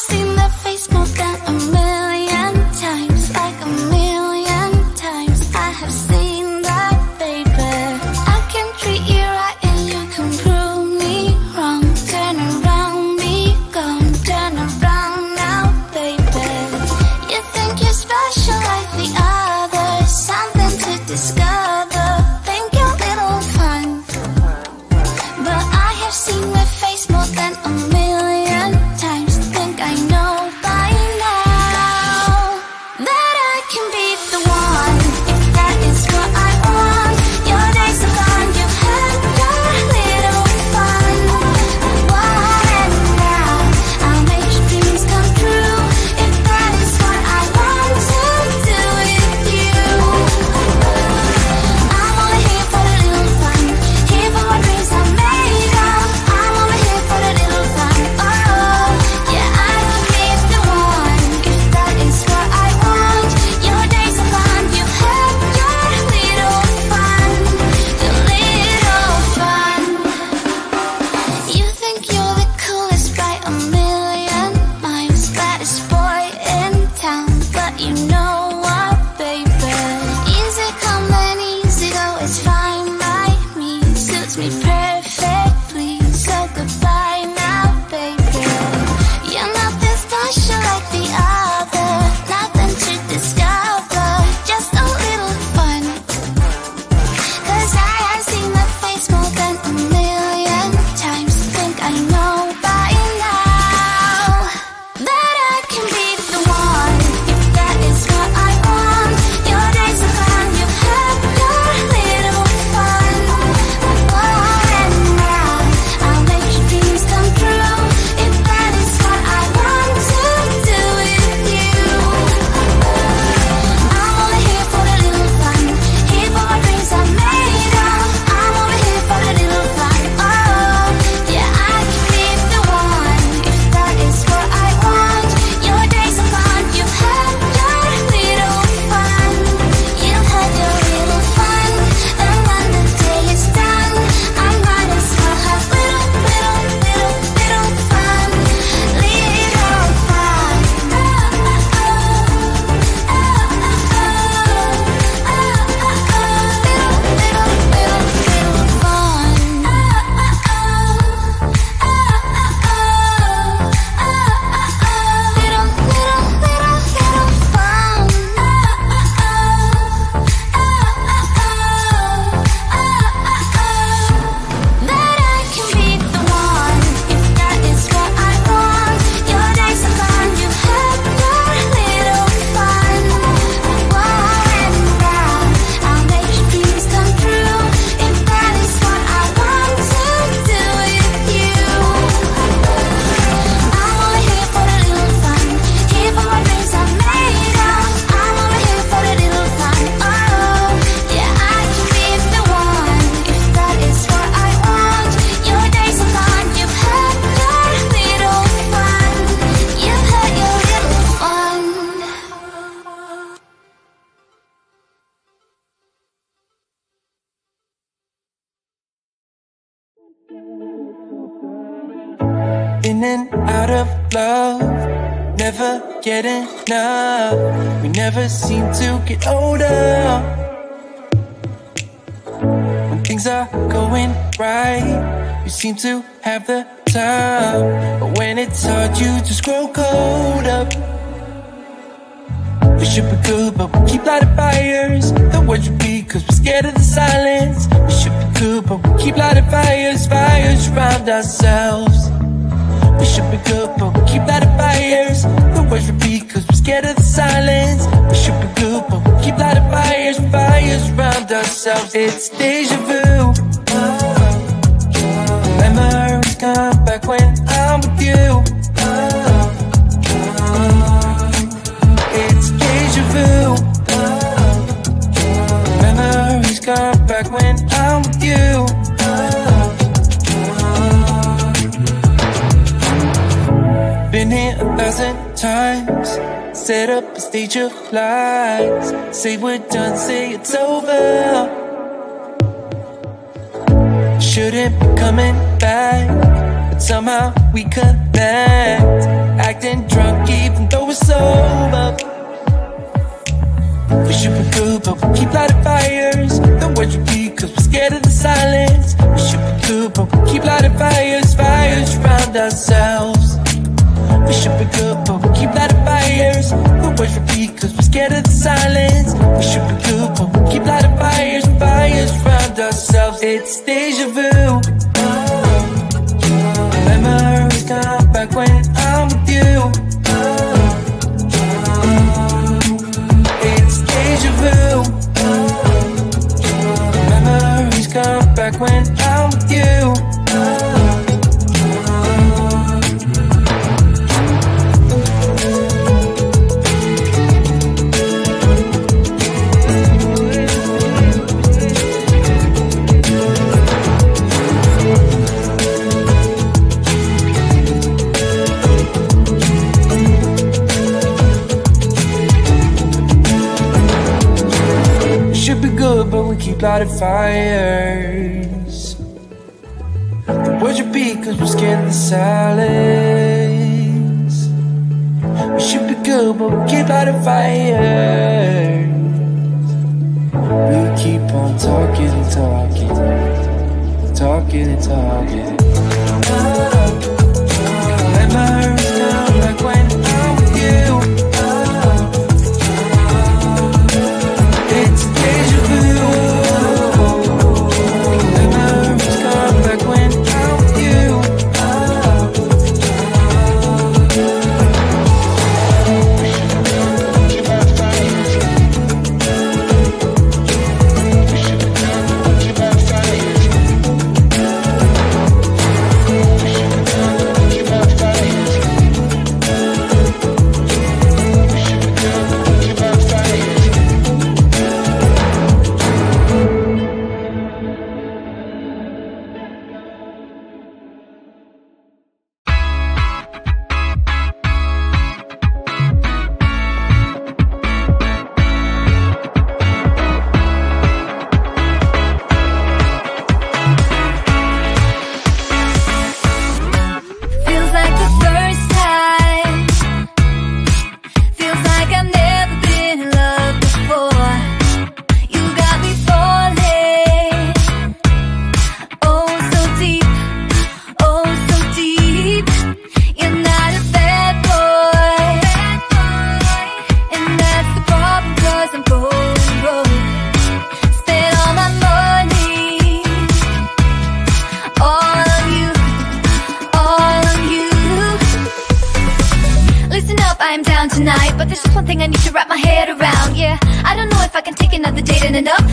seen that face more than a million times, like a million times. I have seen that, baby. I can treat you right and you can prove me wrong. Turn around, be gone, turn around now, baby. You think you're special like the others, something to discover. Think you're little fun, but I have seen that face more than a million times. Think I know by now that I can be the one, if that is what I want. Your days are gone, you had your little fun. And now I'll make your dreams come true, if that is what I want to do with you. I'm only here for the little fun, here for my dreams are made of. I'm only here for the little fun. Oh, yeah, I can be the one, if that is what I want. Your days are gone, you had your little fun, your little fun. You think you're the coolest by a million miles, baddest boy in town, but you know what, baby? Easy come and easy go, it's fine by me, suits me perfectly. So goodbye now, baby. You're nothing special like the other, nothing to discover, just a little fun. 'Cause I have seen that face more than a million times. Think I know by now that I can be the one, if that is what I want. Your days are gone, you had your little fun. And now I'll make your dreams come true, if that is what I want to do with you. I'm only here for the little fun, here for my dreams are made of. I'm only here for the little fun. Oh, yeah, I can be the one, if that is what I want. Your days are gone, you had your little fun. You had your little fun, and when the day is done, I might as well have little fun. Little fun. That I can be the one, if that is what I want. Your days are gone, you had your little fun. And now I'll make your dreams come true, if that is what I want to do with you. I'm only here for the little fun, here for my dreams are made of. I'm only here for the little fun. Oh, yeah, I can be the one, if that is what I want. Your days are gone, you've had your little fun. You've had your little fun. In and out of love, never get enough. We never seem to get older. When things are going right, you seem to have the time, but when it's hard, you just grow cold up. We should be good, but we keep lighting fires. The words repeat, 'cause we're scared of the silence. We should be good, but we keep lighting fires, fires around ourselves. We should be good, but we keep lighting fires. The words repeat, 'cause we're scared of the silence. We should be good, but we keep lighting fires, fires around ourselves. It's deja vu. Memories come back when I'm with you. It's deja vu. Memories come back when I'm with you. Been here 1,000 times, set up a stage of lies. Say we're done, say it's over. Shouldn't be coming back, but somehow we connect. acting drunk even though we're sober. We should be good, but we keep lighting fires. The words repeat cause we're scared of the silence. We should be good, but we keep lighting fires, fires around ourselves. We should be good, but we keep lighting fires. The words repeat cause we're scared of the silence. We should be good, but we keep lighting fires, fires around ourselves. It's deja vu. Memories come back when I'm with you. It's deja vu. Memories come back when I'm with you. But we keep lighting fires. The words repeat cause we're scared of the silence. We should be good but we keep lighting fires. We keep on talking and talking, talking and talking. Memories come back when I'm with you. It's deja vu. Memories come back when I'm with you.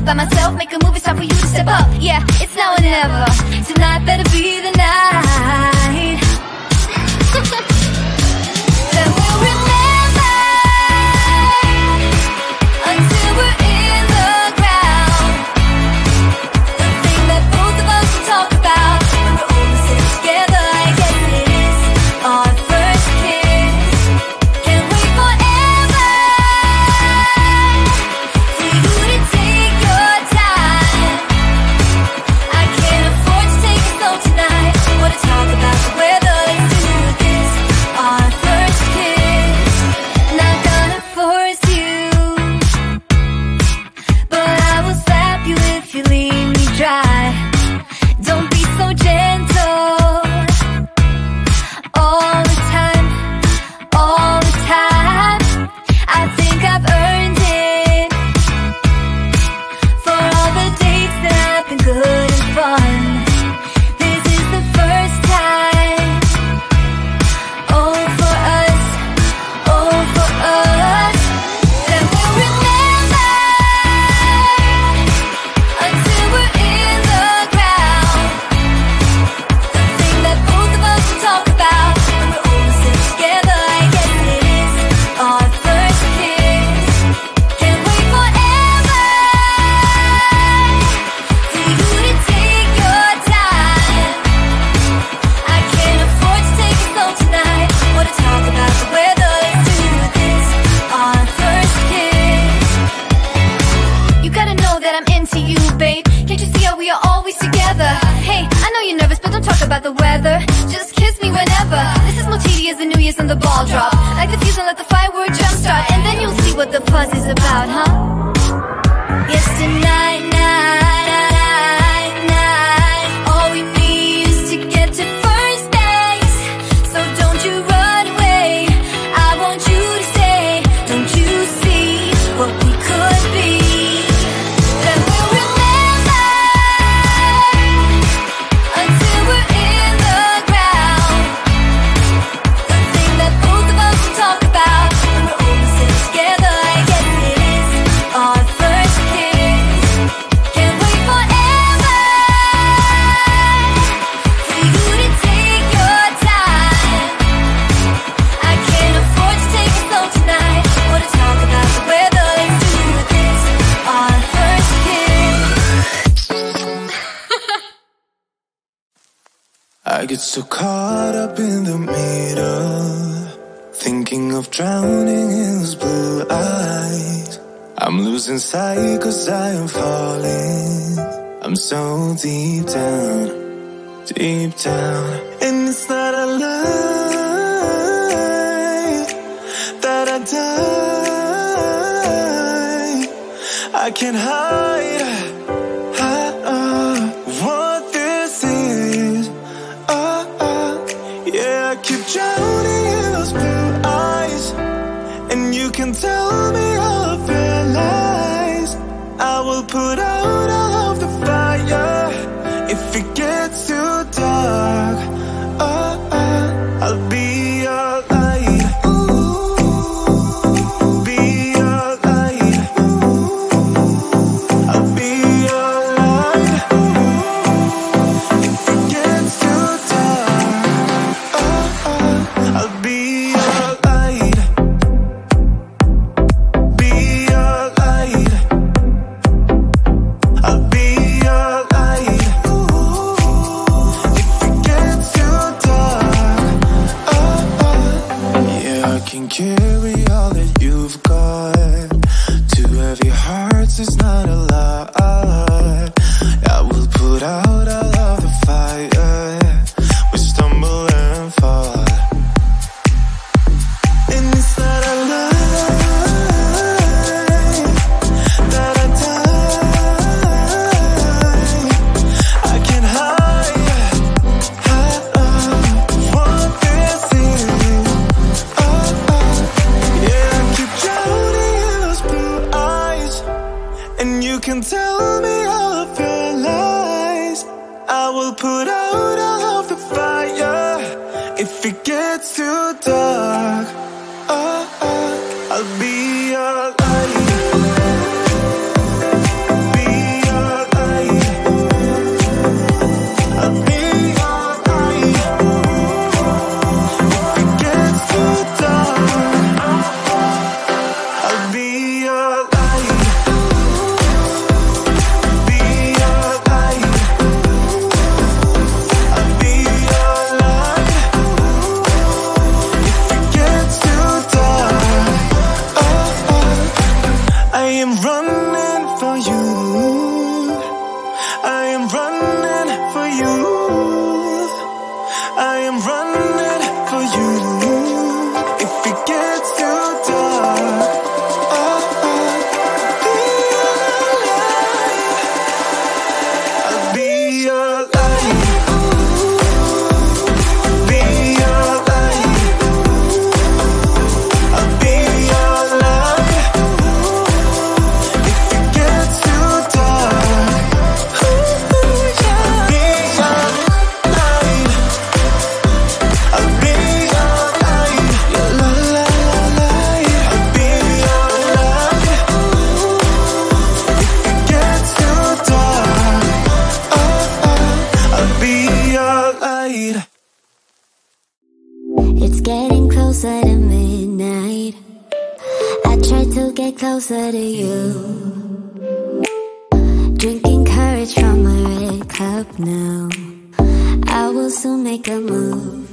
By myself, make a move, it's time for you to step up. Yeah, it's now or never. Tonight better be the night. Then we'll remember until we're in the ground. The thing that both of us will talk about when we're all sitting together. I guess it is our first kiss. Can't wait forever for you to take your time. I can't afford to take it slow tonight. Wanna talk about the way from the ball drop. Like the fuse and let the firework jump start. And then you'll see what the fuss is about, huh? Yes, tonight, all we need is to get to first base. So don't you run away, I want you to stay. Don't you see what we could be? Then we'll remember until we're in the ground. The thing that both of us will talk about when we're all sitting together. Yes, it is our first kiss. Can't wait forever for you to take your time. I can't afford to take it slow tonight or to talk about the weather. Let's do this, our first kiss. I get so caught up in the middle, thinking of drowning in those blue eyes. I'm losing sight 'cause I am falling. I'm so deep down, and it's not a lie that I die. I can't hide what this is. Yeah, I keep drowning in those blue eyes, and you can tell me all of your lies. I will put out all of the fire if it gets too dark. I'll be your light. Be your light. I'll be your light. If it gets too dark, I'll be your light. Be your light. I'll be your light. If it gets too dark, yeah, I can carry all that you've got. Two heavy hearts is not a lot. I will put out all of the fire. We stumble and fall, and it's not a lie that I die. I can't hide what this is. Yeah, I keep drowning in those blue eyes, and you can tell me all of your lies. I will put out all of the fire if it gets too dark. I'll be your light. Be your light. I'll be your light. If it gets too dark, I'll be your light. Be your light. I'll be your light. If it gets too dark, I am running for you. I am running for you. I am running for you. If it gets too dark, I'll be your light. Be your light. I'll be your light. If it gets too dark, I'll be your light. I'll be your light. La la la la. I'll be your light. If it gets too dark, I'll be your light. It's getting closer to midnight. I try to get closer to you. Drinking courage from my red cup now. I will soon make a move.